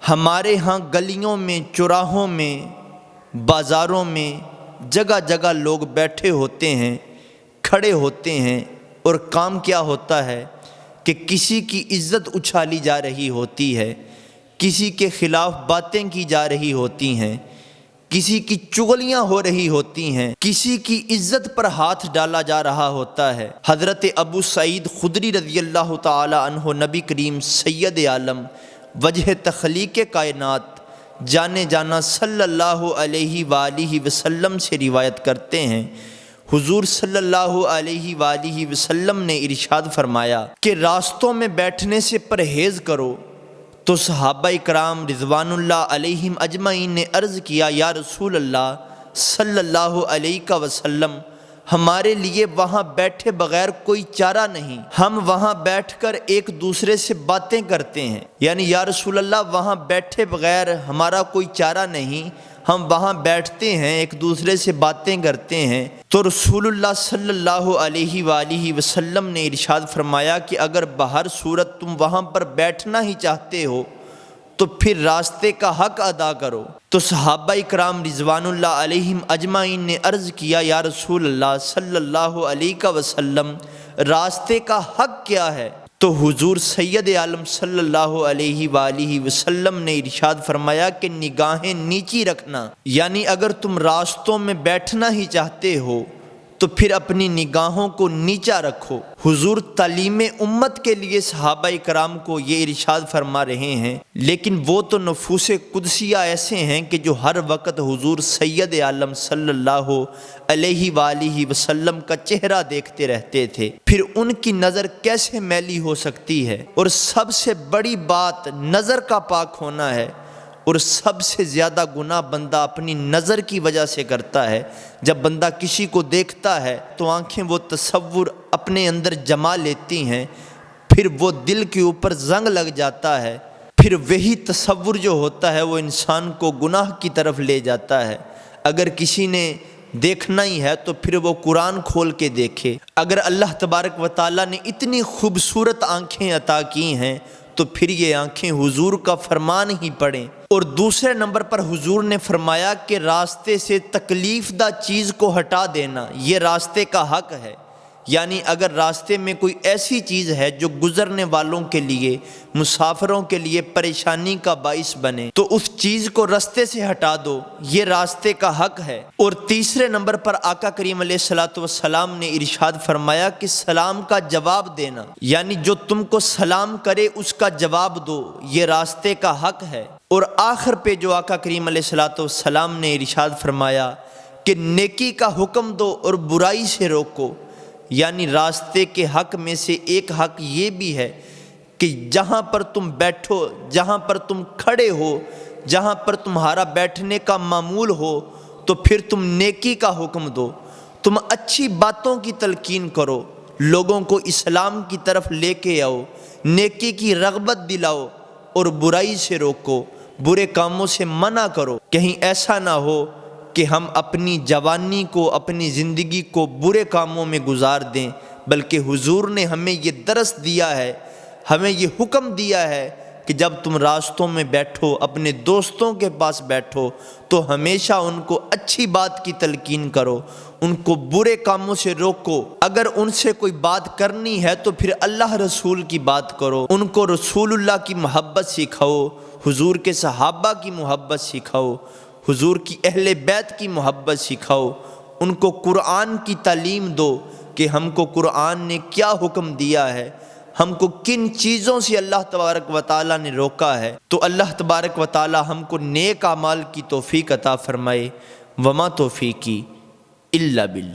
ہمارے ہاں گلیوں میں، چوراہوں میں، بازاروں میں جگہ جگہ لوگ بیٹھے ہوتے ہیں، کھڑے ہوتے ہیں، اور کام کیا ہوتا ہے کہ کسی کی عزت اچھالی جا رہی ہوتی ہے، کسی کے خلاف باتیں کی جا رہی ہوتی ہیں، کسی کی چغلیاں ہو رہی ہوتی ہیں، کسی کی عزت پر ہاتھ ڈالا جا رہا ہوتا ہے۔ حضرت ابو سعید خدری رضی اللہ تعالی عنہ نبی کریم سید عالم وجہ تخلیق کائنات جانے جانا صلی اللہ علیہ وآلہ وسلم سے روایت کرتے ہیں، حضور صلی اللہ علیہ وآلہ وسلم نے ارشاد فرمایا کہ راستوں میں بیٹھنے سے پرہیز کرو۔ تو صحابہ کرام رضوان اللہ علیہم اجمعین نے عرض کیا، یا رسول اللہ صلی اللہ علیہ وسلم، ہمارے لیے وہاں بیٹھے بغیر کوئی چارہ نہیں، ہم وہاں بیٹھ کر ایک دوسرے سے باتیں کرتے ہیں، یعنی یا رسول اللہ وہاں بیٹھے بغیر ہمارا کوئی چارہ نہیں، ہم وہاں بیٹھتے ہیں، ایک دوسرے سے باتیں کرتے ہیں۔ تو رسول اللہ صلی اللہ علیہ وآلہ وسلم نے ارشاد فرمایا کہ اگر بہر صورت تم وہاں پر بیٹھنا ہی چاہتے ہو تو پھر راستے کا حق ادا کرو۔ تو صحابہ کرام رضوان اللہ علیہم اجمعین نے عرض کیا، یا رسول اللہ صلی اللہ علیہ وسلم، راستے کا حق کیا ہے؟ تو حضور سید عالم صلی اللہ علیہ وآلہ وسلم نے ارشاد فرمایا کہ نگاہیں نیچی رکھنا، یعنی اگر تم راستوں میں بیٹھنا ہی چاہتے ہو تو پھر اپنی نگاہوں کو نیچا رکھو۔ حضور تعلیم امت کے لیے صحابہ کرام کو یہ ارشاد فرما رہے ہیں، لیکن وہ تو نفوس قدسیہ ایسے ہیں کہ جو ہر وقت حضور سید عالم صلی اللہ علیہ وآلہ وسلم کا چہرہ دیکھتے رہتے تھے، پھر ان کی نظر کیسے میلی ہو سکتی ہے؟ اور سب سے بڑی بات نظر کا پاک ہونا ہے، اور سب سے زیادہ گناہ بندہ اپنی نظر کی وجہ سے کرتا ہے۔ جب بندہ کسی کو دیکھتا ہے تو آنکھیں وہ تصور اپنے اندر جما لیتی ہیں، پھر وہ دل کے اوپر زنگ لگ جاتا ہے، پھر وہی تصور جو ہوتا ہے وہ انسان کو گناہ کی طرف لے جاتا ہے۔ اگر کسی نے دیکھنا ہی ہے تو پھر وہ قرآن کھول کے دیکھے۔ اگر اللہ تبارک و تعالیٰ نے اتنی خوبصورت آنکھیں عطا کی ہیں تو پھر یہ آنکھیں حضور کا فرمان ہی پڑھیں۔ اور دوسرے نمبر پر حضور نے فرمایا کہ راستے سے تکلیف دہ چیز کو ہٹا دینا یہ راستے کا حق ہے، یعنی اگر راستے میں کوئی ایسی چیز ہے جو گزرنے والوں کے لیے، مسافروں کے لیے پریشانی کا باعث بنے تو اس چیز کو راستے سے ہٹا دو، یہ راستے کا حق ہے۔ اور تیسرے نمبر پر آقا کریم علیہ الصلوۃ والسلام نے ارشاد فرمایا کہ سلام کا جواب دینا، یعنی جو تم کو سلام کرے اس کا جواب دو، یہ راستے کا حق ہے۔ اور آخر پہ جو آقا کریم علیہ الصلوۃ والسلام نے ارشاد فرمایا کہ نیکی کا حکم دو اور برائی سے روکو، یعنی راستے کے حق میں سے ایک حق یہ بھی ہے کہ جہاں پر تم بیٹھو، جہاں پر تم کھڑے ہو، جہاں پر تمہارا بیٹھنے کا معمول ہو تو پھر تم نیکی کا حکم دو، تم اچھی باتوں کی تلقین کرو، لوگوں کو اسلام کی طرف لے کے آؤ، نیکی کی رغبت دلاؤ اور برائی سے روکو، برے کاموں سے منع کرو۔ کہیں ایسا نہ ہو کہ ہم اپنی جوانی کو، اپنی زندگی کو برے کاموں میں گزار دیں، بلکہ حضور نے ہمیں یہ درس دیا ہے، ہمیں یہ حکم دیا ہے کہ جب تم راستوں میں بیٹھو، اپنے دوستوں کے پاس بیٹھو تو ہمیشہ ان کو اچھی بات کی تلقین کرو، ان کو برے کاموں سے روکو۔ اگر ان سے کوئی بات کرنی ہے تو پھر اللہ رسول کی بات کرو، ان کو رسول اللہ کی محبت سکھاؤ، حضور کے صحابہ کی محبت سکھاؤ، حضور کی اہل بیت کی محبت سکھاؤ، ان کو قرآن کی تعلیم دو کہ ہم کو قرآن نے کیا حکم دیا ہے، ہم کو کن چیزوں سے اللہ تبارک و تعالیٰ نے روکا ہے۔ تو اللہ تبارک و تعالیٰ ہم کو نیک اعمال کی توفیق عطا فرمائے۔ وما توفیقی الا باللہ۔